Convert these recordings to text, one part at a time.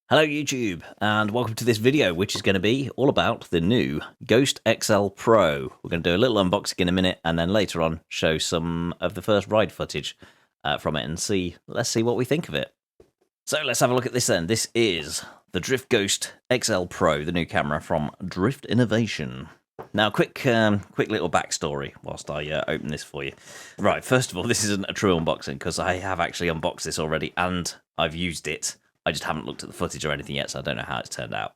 Hello YouTube, and welcome to this video, which is going to be all about the new Ghost XL Pro. We're going to do a little unboxing in a minute, and then later on show some of the first ride footage from it, and let's see what we think of it. So let's have a look at this then. This is the Drift Ghost XL Pro, the new camera from Drift Innovation. Now, quick little backstory whilst I open this for you. Right, first of all, this isn't a true unboxing because I have actually unboxed this already, and I've used it. I just haven't looked at the footage or anything yet, so I don't know how it's turned out.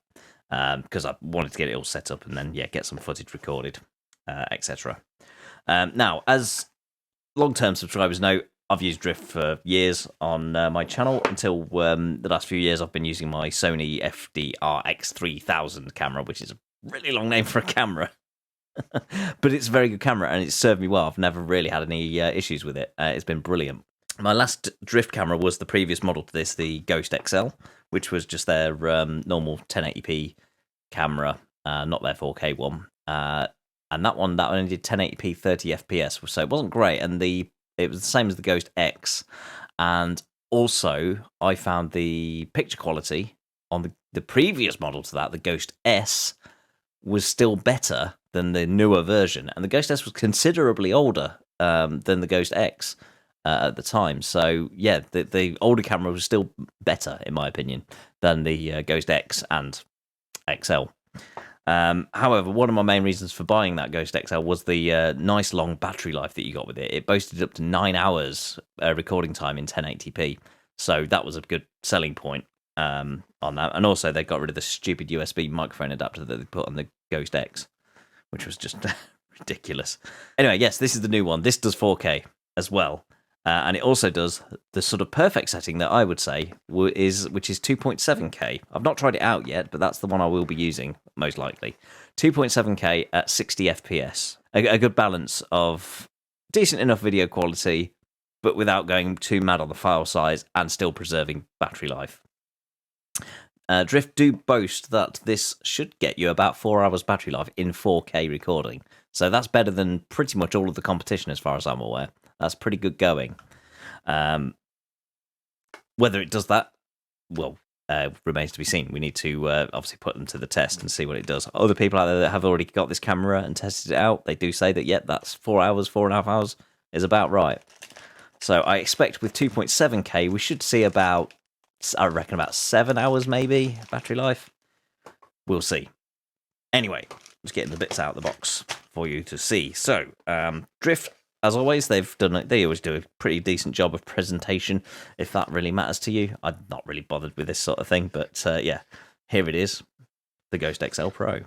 Because I wanted to get it all set up and then, get some footage recorded, etc. Now, as long-term subscribers know, I've used Drift for years on my channel. Until the last few years, I've been using my Sony FDR-X3000 camera, which is a really long name for a camera. But it's a very good camera, and it's served me well. I've never really had any issues with it. It's been brilliant. My last Drift camera was the previous model to this, the Ghost XL, which was just their normal 1080p camera, not their 4K one. And that one only did 1080p 30 FPS, so it wasn't great. And it was the same as the Ghost X. And also, I found the picture quality on the previous model to that, the Ghost S, was still better than the newer version. And the Ghost S was considerably older than the Ghost X. At the time, so yeah, the older camera was still better in my opinion than the Ghost X and XL. However, one of my main reasons for buying that Ghost XL was the nice long battery life that you got with it. It boasted up to 9 hours recording time in 1080p, so that was a good selling point on that. And also, they got rid of the stupid USB microphone adapter that they put on the Ghost X, which was just ridiculous. Anyway, yes, this is the new one. This does 4K as well. And it also does the sort of perfect setting that I would say which is 2.7K. I've not tried it out yet, but that's the one I will be using, most likely. 2.7K at 60 FPS. A good balance of decent enough video quality, but without going too mad on the file size and still preserving battery life. Drift do boast that this should get you about 4 hours battery life in 4K recording. So that's better than pretty much all of the competition as far as I'm aware. That's pretty good going. Whether it does that, well, remains to be seen. We need to obviously put them to the test and see what it does. Other people out there that have already got this camera and tested it out, they do say that, that's 4 hours, 4.5 hours is about right. So I expect with 2.7K, we should see about 7 hours maybe battery life. We'll see. Anyway, just getting the bits out of the box for you to see. So, Drift, as always, they always do a pretty decent job of presentation, if that really matters to you. I'm not really bothered with this sort of thing, but here it is, the Ghost XL Pro.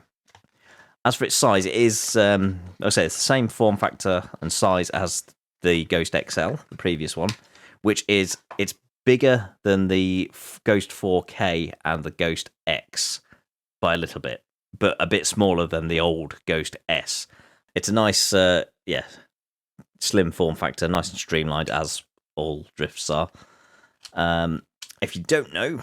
As for its size, it is, it's the same form factor and size as the Ghost XL, the previous one, it's bigger than the Ghost 4K and the Ghost X by a little bit, but a bit smaller than the old Ghost S. It's a nice, slim form factor, nice and streamlined, as all Drifts are. If you don't know,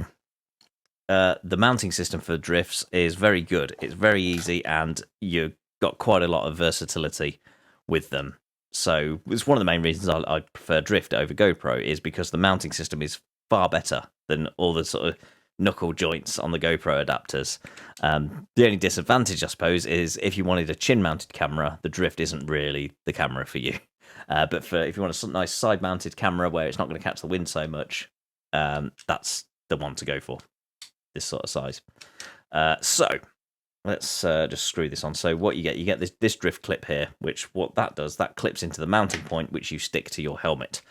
the mounting system for Drifts is very good. It's very easy, and you've got quite a lot of versatility with them. So it's one of the main reasons I prefer Drift over GoPro, is because the mounting system is far better than all the sort of knuckle joints on the GoPro adapters. The only disadvantage, I suppose, is if you wanted a chin-mounted camera, the Drift isn't really the camera for you. But if you want a nice side-mounted camera where it's not going to catch the wind so much, that's the one to go for, this sort of size. So let's just screw this on. So what you get this Drift clip here, which what that does, that clips into the mounting point, which you stick to your helmet.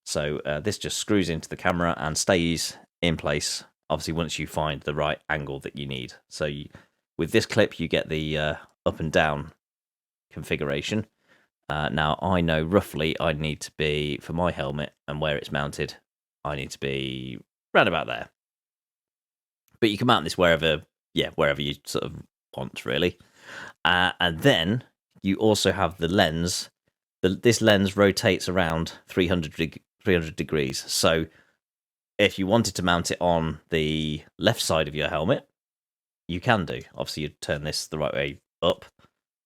So this just screws into the camera and stays in place, obviously, once you find the right angle that you need. So with this clip, you get the up and down configuration. Now, I know roughly I need to be, for my helmet and where it's mounted, I need to be round about there. But you can mount this wherever you sort of want, really. And then you also have the lens. This lens rotates around 300 degrees. So if you wanted to mount it on the left side of your helmet, you can do. Obviously, you'd turn this the right way up,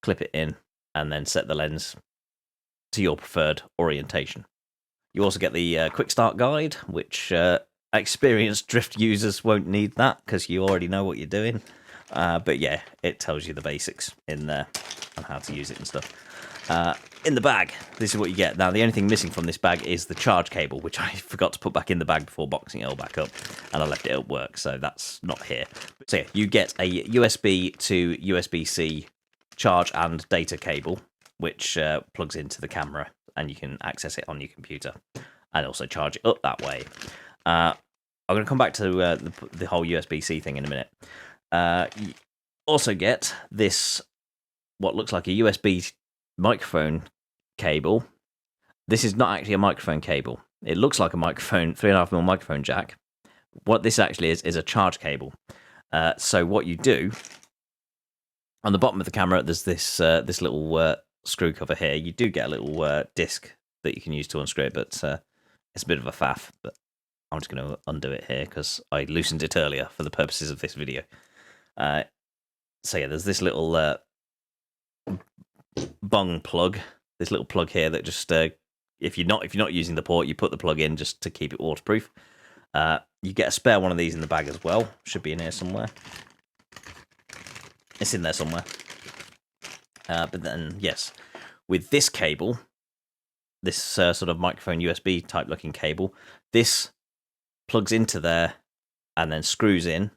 clip it in, and then set the lens to your preferred orientation. You also get the quick start guide, which experienced drift users won't need that because you already know what you're doing. But yeah, it tells you the basics in there on how to use it and stuff. In the bag, this is what you get. Now, the only thing missing from this bag is the charge cable, which I forgot to put back in the bag before boxing it all back up, and I left it at work, so that's not here. So yeah, you get a USB to USB-C charge and data cable, which plugs into the camera, and you can access it on your computer, and also charge it up that way. I'm going to come back to the whole USB-C thing in a minute. You also get this, what looks like a USB microphone cable. This is not actually a microphone cable. It looks like a microphone, 3.5mm microphone jack. What this actually is a charge cable. So what you do, on the bottom of the camera, there's this little screw cover here. You do get a little disc that you can use to unscrew it, but it's a bit of a faff. But I'm just going to undo it here because I loosened it earlier for the purposes of this video. So yeah, there's this little bung plug, this little plug here that just if you're not using the port, you put the plug in just to keep it waterproof. You get a spare one of these in the bag as well. Should be in here somewhere. It's in there somewhere. But then yes, with this cable, this sort of microphone USB type looking cable, this plugs into there and then screws in,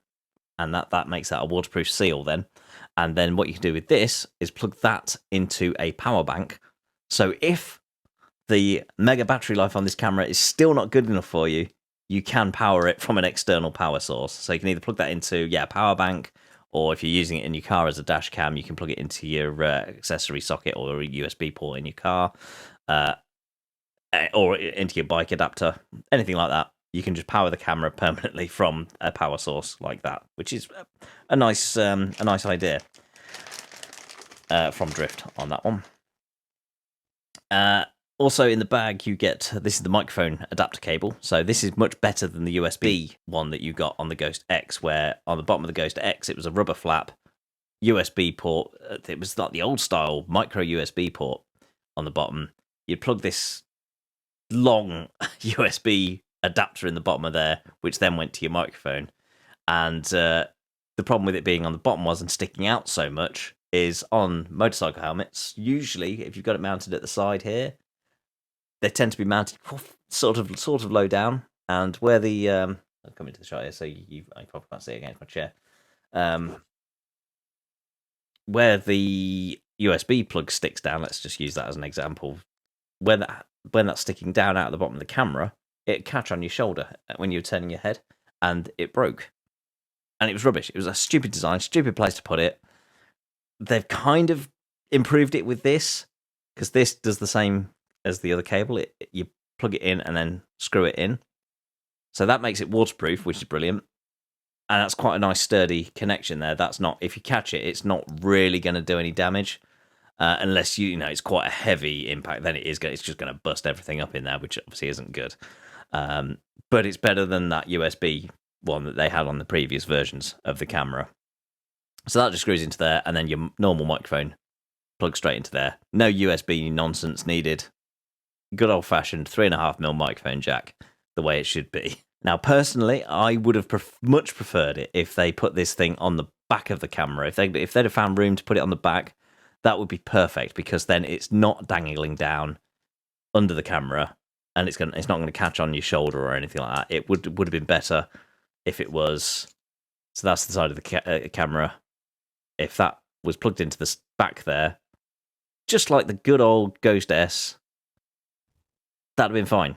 and that makes that a waterproof seal then. And then what you can do with this is plug that into a power bank. So if the mega battery life on this camera is still not good enough for you, you can power it from an external power source. So you can either plug that into a power bank, or if you're using it in your car as a dash cam, you can plug it into your accessory socket or a USB port in your car, or into your bike adapter, anything like that. You can just power the camera permanently from a power source like that, which is a nice idea from Drift on that one. Also in the bag, you get, this is the microphone adapter cable. So this is much better than the USB one that you got on the Ghost X, where on the bottom of the Ghost X, it was a rubber flap USB port. It was not the old style micro USB port on the bottom. You'd plug this long USB adapter in the bottom of there, which then went to your microphone. And the problem with it being on the bottom wasn't sticking out so much is on motorcycle helmets. Usually, if you've got it mounted at the side here, they tend to be mounted sort of low down. And where the I'll come into the shot here, so I probably can't see it against my chair. Where the USB plug sticks down, let's just use that as an example. When that's sticking down out of the bottom of the camera, it'd catch on your shoulder when you were turning your head, and it broke. And it was rubbish. It was a stupid design, stupid place to put it. They've kind of improved it with this, because this does the same as the other cable. You plug it in and then screw it in. So that makes it waterproof, which is brilliant. And that's quite a nice sturdy connection there. That's not, if you catch it, it's not really going to do any damage. Unless you know it's quite a heavy impact, then it's just going to bust everything up in there, which obviously isn't good. But it's better than that USB one that they had on the previous versions of the camera. So that just screws into there, and then your normal microphone plugs straight into there. No USB nonsense needed. Good old-fashioned 3.5mm microphone jack, the way it should be. Now, personally, I would have much preferred it if they put this thing on the back of the camera. If they'd have found room to put it on the back, that would be perfect, because then it's not dangling down under the camera, and it's not going to catch on your shoulder or anything like that. It would have been better if it was. So that's the side of the camera. If that was plugged into the back there, just like the good old Ghost S, that'd have been fine.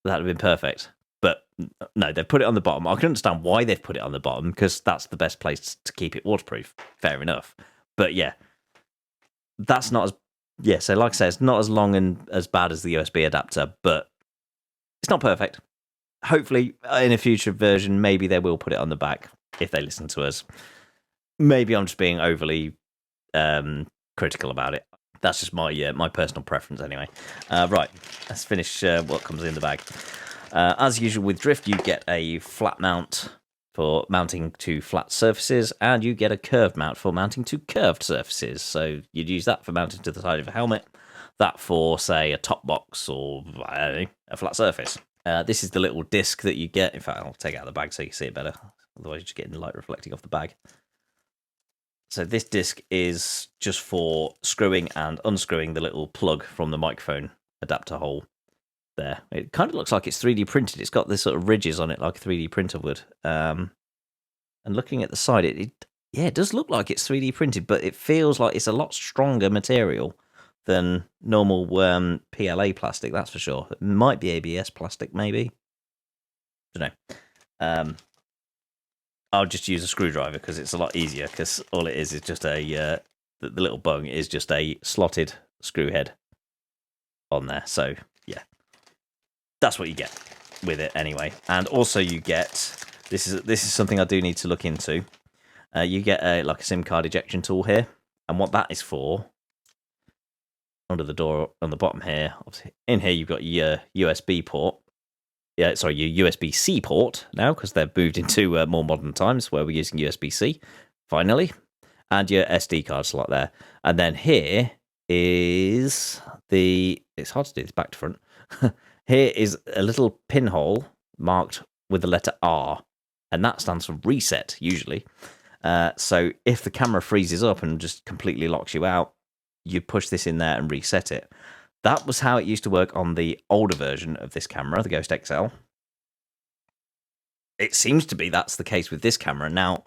That'd have been perfect. But no, they've put it on the bottom. I can understand why they've put it on the bottom, because that's the best place to keep it waterproof. Fair enough. But yeah, that's not as... Yeah, so like I say, it's not as long and as bad as the USB adapter, but it's not perfect. Hopefully, in a future version, maybe they will put it on the back if they listen to us. Maybe I'm just being overly critical about it. That's just my personal preference anyway. Right, let's finish what comes in the bag. As usual with Drift, you get a flat mount for mounting to flat surfaces, and you get a curved mount for mounting to curved surfaces. So you'd use that for mounting to the side of a helmet, that for, say, a top box or, I don't know, a flat surface. This is the little disc that you get. In fact, I'll take it out of the bag so you can see it better. Otherwise, you're just getting light reflecting off the bag. So this disc is just for screwing and unscrewing the little plug from the microphone adapter hole there. It kind of looks like it's 3D printed. It's got this sort of ridges on it like a 3D printer would. And looking at the side, it does look like it's 3D printed, but it feels like it's a lot stronger material than normal PLA plastic, that's for sure. It might be ABS plastic, maybe. Don't know. I'll just use a screwdriver because it's a lot easier, because all it is just the little bung is just a slotted screw head on there. So, yeah. That's what you get with it anyway. And also you get, this is something I do need to look into. You get like a SIM card ejection tool here. And what that is for, under the door on the bottom here, obviously in here you've got your USB port. Yeah, sorry, your USB-C port now, because they've moved into more modern times where we're using USB-C, finally. And your SD card slot there. And then here is it's hard to do this back to front. Here is a little pinhole marked with the letter R. And that stands for reset, usually. So if the camera freezes up and just completely locks you out, you push this in there and reset it. That was how it used to work on the older version of this camera, the Ghost XL. It seems to be that's the case with this camera. Now,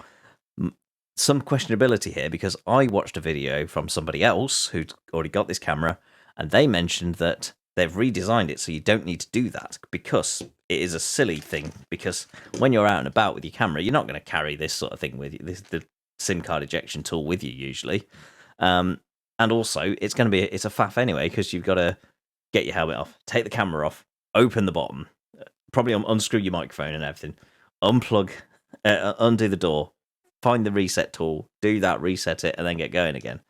some questionability here, because I watched a video from somebody else who'd already got this camera, and they mentioned that they've redesigned it so you don't need to do that, because it is a silly thing. Because when you're out and about with your camera, you're not going to carry this sort of thing with you, the SIM card ejection tool with you usually. And also, it's a faff anyway, because you've got to get your helmet off, take the camera off, open the bottom, probably unscrew your microphone and everything, unplug, undo the door, find the reset tool, do that, reset it, and then get going again.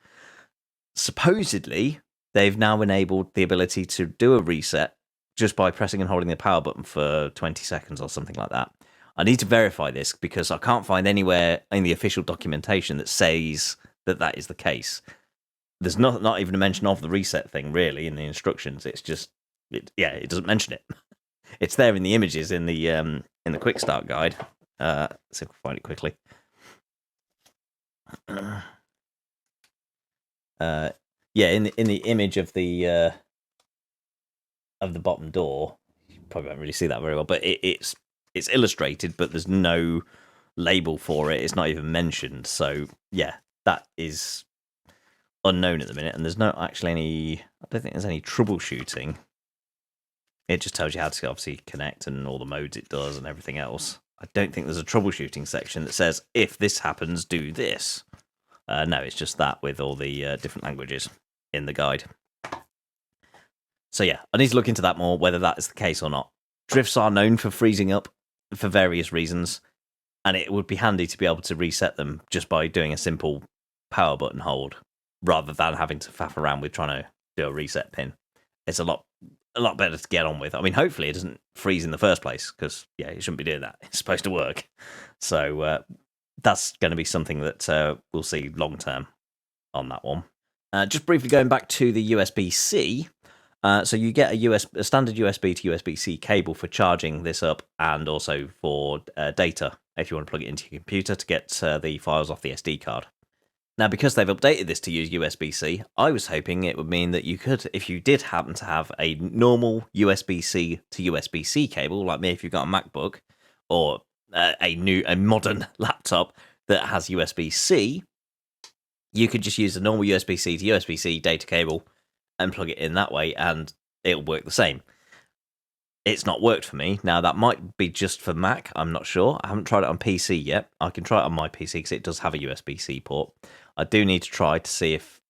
Supposedly, they've now enabled the ability to do a reset just by pressing and holding the power button for 20 seconds or something like that. I need to verify this because I can't find anywhere in the official documentation that says that is the case. There's not even a mention of the reset thing, really, in the instructions. It's just, it doesn't mention it. It's there in the images in the quick start guide. Let's see if we can find it quickly. In the image of the bottom door, you probably won't really see that very well, but it's illustrated, but there's no label for it. It's not even mentioned. So yeah, that is unknown at the minute, and there's no actually I don't think there's any troubleshooting. It just tells you how to obviously connect and all the modes it does and everything else. I don't think there's a troubleshooting section that says, if this happens, do this. No, it's just that with all the different languages in the guide. So yeah, I need to look into that more, whether that is the case or not. Drifts are known for freezing up for various reasons, and it would be handy to be able to reset them just by doing a simple power button hold, rather than having to faff around with trying to do a reset pin. It's a lot better to get on with. I mean, hopefully it doesn't freeze in the first place, because, yeah, you shouldn't be doing that. It's supposed to work. So that's going to be something that we'll see long term on that one. Just briefly going back to the USB-C. So you get a standard USB to USB-C cable for charging this up, and also for data, if you want to plug it into your computer to get the files off the SD card. Now, because they've updated this to use USB-C, I was hoping it would mean that you could, if you did happen to have a normal USB-C to USB-C cable, like me if you've got a MacBook, or a modern laptop that has USB-C, you could just use the normal USB-C to USB-C data cable and plug it in that way, and it'll work the same. It's not worked for me. Now, that might be just for Mac. I'm not sure. I haven't tried it on PC yet. I can try it on my PC because it does have a USB-C port. I do need to try to see if,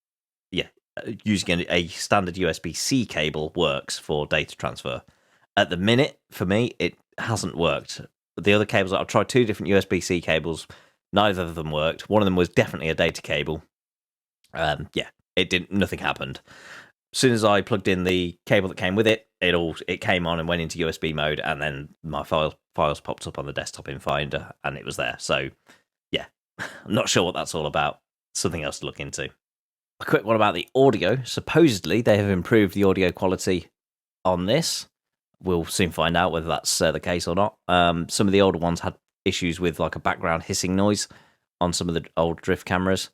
using a standard USB-C cable works for data transfer. At the minute, for me, it hasn't worked. The other cables, I've tried 2 different USB-C cables. Neither of them worked. One of them was definitely a data cable. Nothing happened. As soon as I plugged in the cable that came with it, it came on and went into USB mode, and then my files popped up on the desktop in Finder, and it was there. So, yeah, I'm not sure what that's all about. Something else to look into. A quick one about the audio. Supposedly, they have improved the audio quality on this. We'll soon find out whether that's the case or not. Some of the older ones had issues with like a background hissing noise on some of the old drift cameras.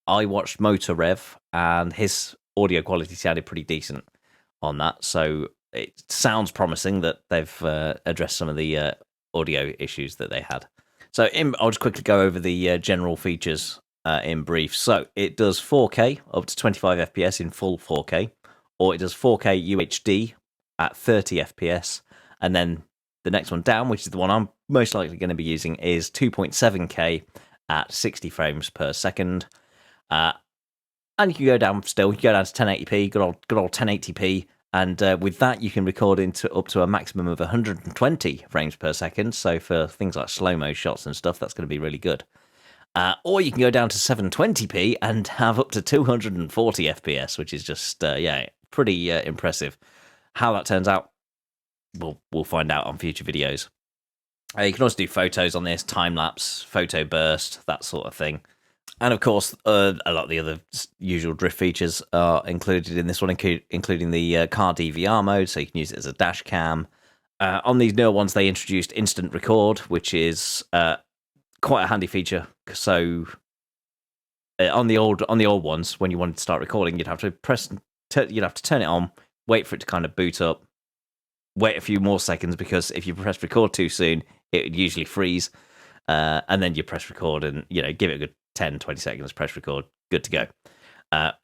I watched Motor Rev, and his audio quality sounded pretty decent on that, so it sounds promising that they've addressed some of the audio issues that they had. So I'll just quickly go over the general features in brief. So it does 4K up to 25 FPS in full 4K, or it does 4K UHD at 30 FPS, and then the next one down, which is the one I'm most likely going to be using, is 2.7K at 60 frames per second. And you can go down still. You can go down to 1080p, good old 1080p, and with that you can record into up to a maximum of 120 frames per second. So for things like slow-mo shots and stuff, that's going to be really good. Or you can go down to 720p and have up to 240 FPS, which is just pretty impressive. How that turns out, we'll find out on future videos. You can also do photos on this, time-lapse, photo burst, that sort of thing. And of course, a lot of the other usual drift features are included in this one, including the car DVR mode, so you can use it as a dash cam. On these newer ones, they introduced instant record, which is quite a handy feature. So on the old ones, when you wanted to start recording, you'd have to you'd have to turn it on, wait for it to kind of boot up, wait a few more seconds, because if you press record too soon, it would usually freeze, and then you press record and give it a good 10-20 seconds, press record, good to go.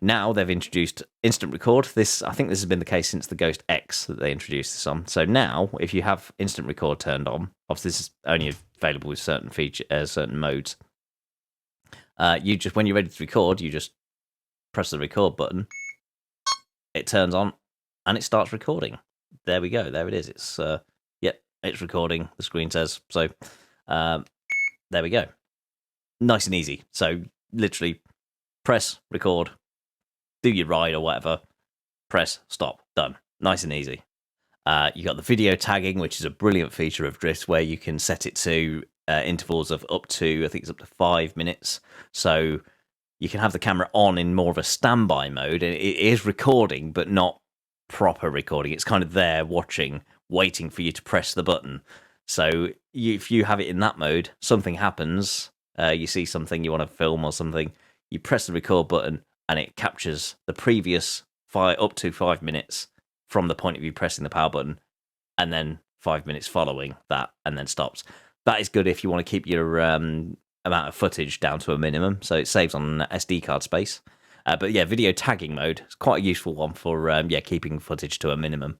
Now they've introduced instant record. I think this has been the case since the Ghost X that they introduced this on. So now, if you have instant record turned on, obviously this is only available with certain certain modes. You just, when you're ready to record, you just press the record button. It turns on, and it starts recording. There we go. There it is. It's it's recording. The screen says so. There we go. Nice and easy. So literally, press record, do your ride or whatever, press stop, done. Nice and easy. You got the video tagging, which is a brilliant feature of drift, where you can set it to intervals of up to, I think it's up to 5 minutes. So you can have the camera on in more of a standby mode, and it is recording, but not proper recording. It's kind of there watching, waiting for you to press the button. So if you have it in that mode, something happens, you see something you want to film or something, you press the record button, and it captures the previous up to 5 minutes from the point of you pressing the power button, and then 5 minutes following that, and then stops. That is good if you want to keep your amount of footage down to a minimum, so it saves on SD card space. But yeah, video tagging mode is quite a useful one for keeping footage to a minimum.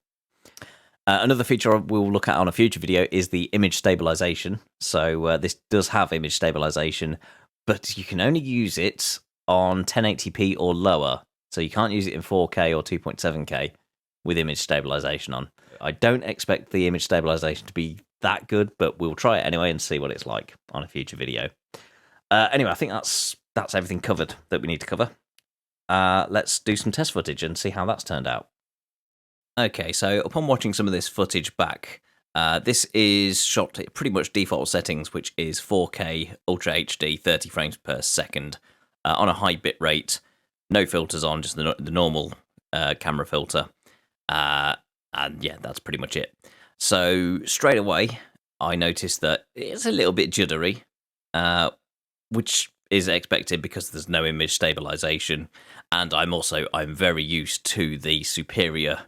Another feature we'll look at on a future video is the image stabilization. So this does have image stabilization, but you can only use it on 1080p or lower. So you can't use it in 4K or 2.7K with image stabilization on. I don't expect the image stabilization to be that good, but we'll try it anyway and see what it's like on a future video. Anyway, I think that's everything covered that we need to cover. Let's do some test footage and see how that's turned out. Okay, so upon watching some of this footage back, this is shot at pretty much default settings, which is 4K Ultra HD, 30 frames per second, on a high bit rate, no filters on, just the normal camera filter. And yeah, that's pretty much it. So straight away, I noticed that it's a little bit juddery, which is expected because there's no image stabilization, and I'm very used to the superior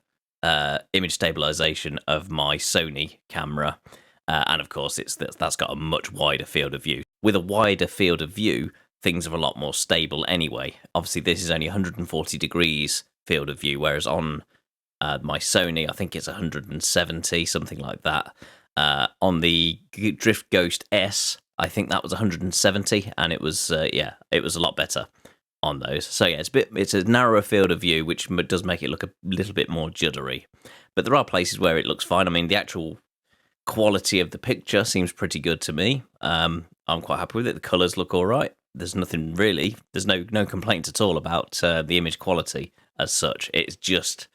image stabilization of my Sony camera, and of course that's got a much wider field of view. With a wider field of view, things are a lot more stable anyway. Obviously, this is only 140 degrees field of view, whereas on my Sony, I think it's 170, something like that. On the Drift Ghost S, I think that was 170, and it was it was a lot better on those. So yeah, it's a narrower field of view, which does make it look a little bit more juddery. But there are places where it looks fine. I mean, the actual quality of the picture seems pretty good to me. I'm quite happy with it. The colours look all right. There's nothing really. There's no complaints at all about the image quality as such. It's just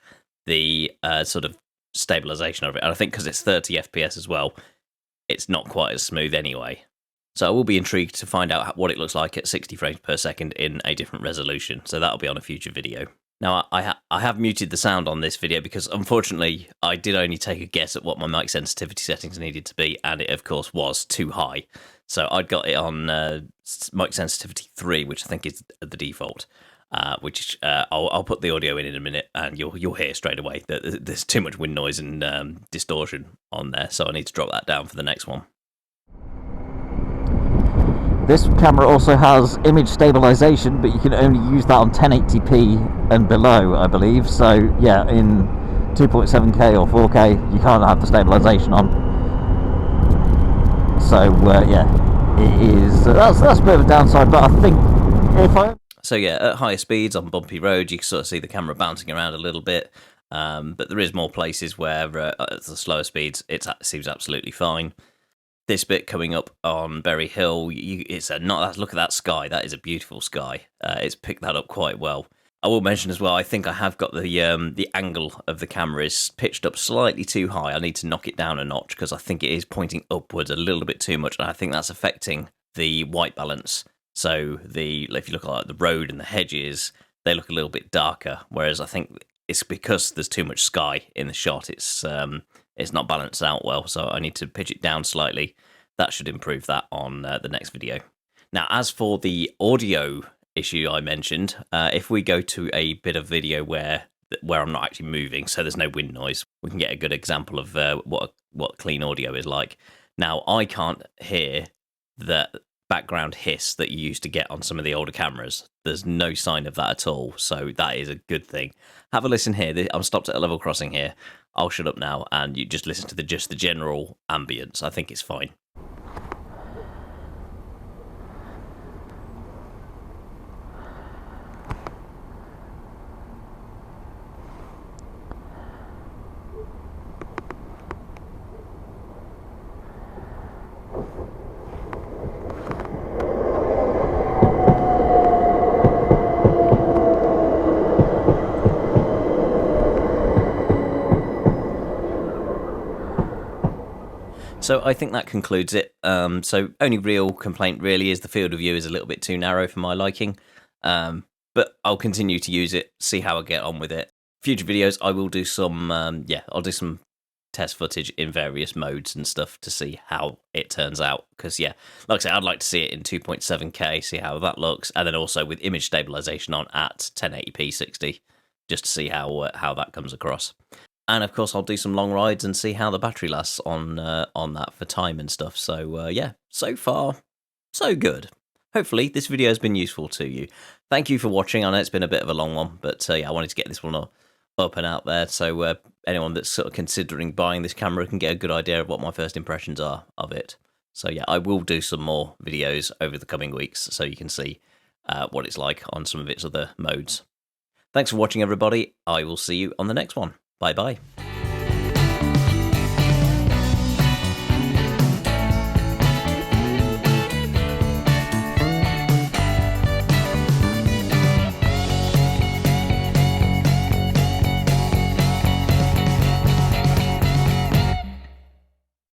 the sort of stabilization of it. And I think because it's 30 FPS as well, it's not quite as smooth anyway. So I will be intrigued to find out what it looks like at 60 frames per second in a different resolution. So that'll be on a future video. Now, I have muted the sound on this video because, unfortunately, I did only take a guess at what my mic sensitivity settings needed to be, and it, of course, was too high. So I'd got it on mic sensitivity 3, which I think is the default, which I'll put the audio in a minute, and you'll hear straight away that there's too much wind noise and distortion on there, so I need to drop that down for the next one. This camera also has image stabilization, but you can only use that on 1080p and below, I believe. So yeah, in 2.7K or 4K, you can't have the stabilization on. So yeah, it is. That's a bit of a downside, but I think if I... So yeah, at higher speeds on bumpy roads, you can sort of see the camera bouncing around a little bit. But there is more places where at the slower speeds, it seems absolutely fine. This bit coming up on Berry Hill, look at that sky. That is a beautiful sky. It's picked that up quite well. I will mention as well, I think I have got the angle of the camera is pitched up slightly too high. I need to knock it down a notch because I think it is pointing upwards a little bit too much, and I think that's affecting the white balance. So if you look at the road and the hedges, they look a little bit darker, whereas I think it's because there's too much sky in the shot. It's not balanced out well, so I need to pitch it down slightly. That should improve that on the next video. Now, as for the audio issue I mentioned, if we go to a bit of video where I'm not actually moving, so there's no wind noise, we can get a good example of what clean audio is like. Now, I can't hear the background hiss that you used to get on some of the older cameras. There's no sign of that at all, so that is a good thing. Have a listen here. I'm stopped at a level crossing here. I'll shut up now, and you just listen to the general ambience. I think it's fine. So I think that concludes it. So only real complaint really is the field of view is a little bit too narrow for my liking. But I'll continue to use it, see how I get on with it. Future videos, I will do some, I'll do some test footage in various modes and stuff to see how it turns out. Because yeah, like I say, I'd like to see it in 2.7K, see how that looks, and then also with image stabilization on at 1080p 60, just to see how that comes across. And of course, I'll do some long rides and see how the battery lasts on that for time and stuff. So yeah, so far, so good. Hopefully, this video has been useful to you. Thank you for watching. I know it's been a bit of a long one, but yeah, I wanted to get this one up and out there, so anyone that's sort of considering buying this camera can get a good idea of what my first impressions are of it. So yeah, I will do some more videos over the coming weeks, so you can see what it's like on some of its other modes. Thanks for watching, everybody. I will see you on the next one. Bye-bye.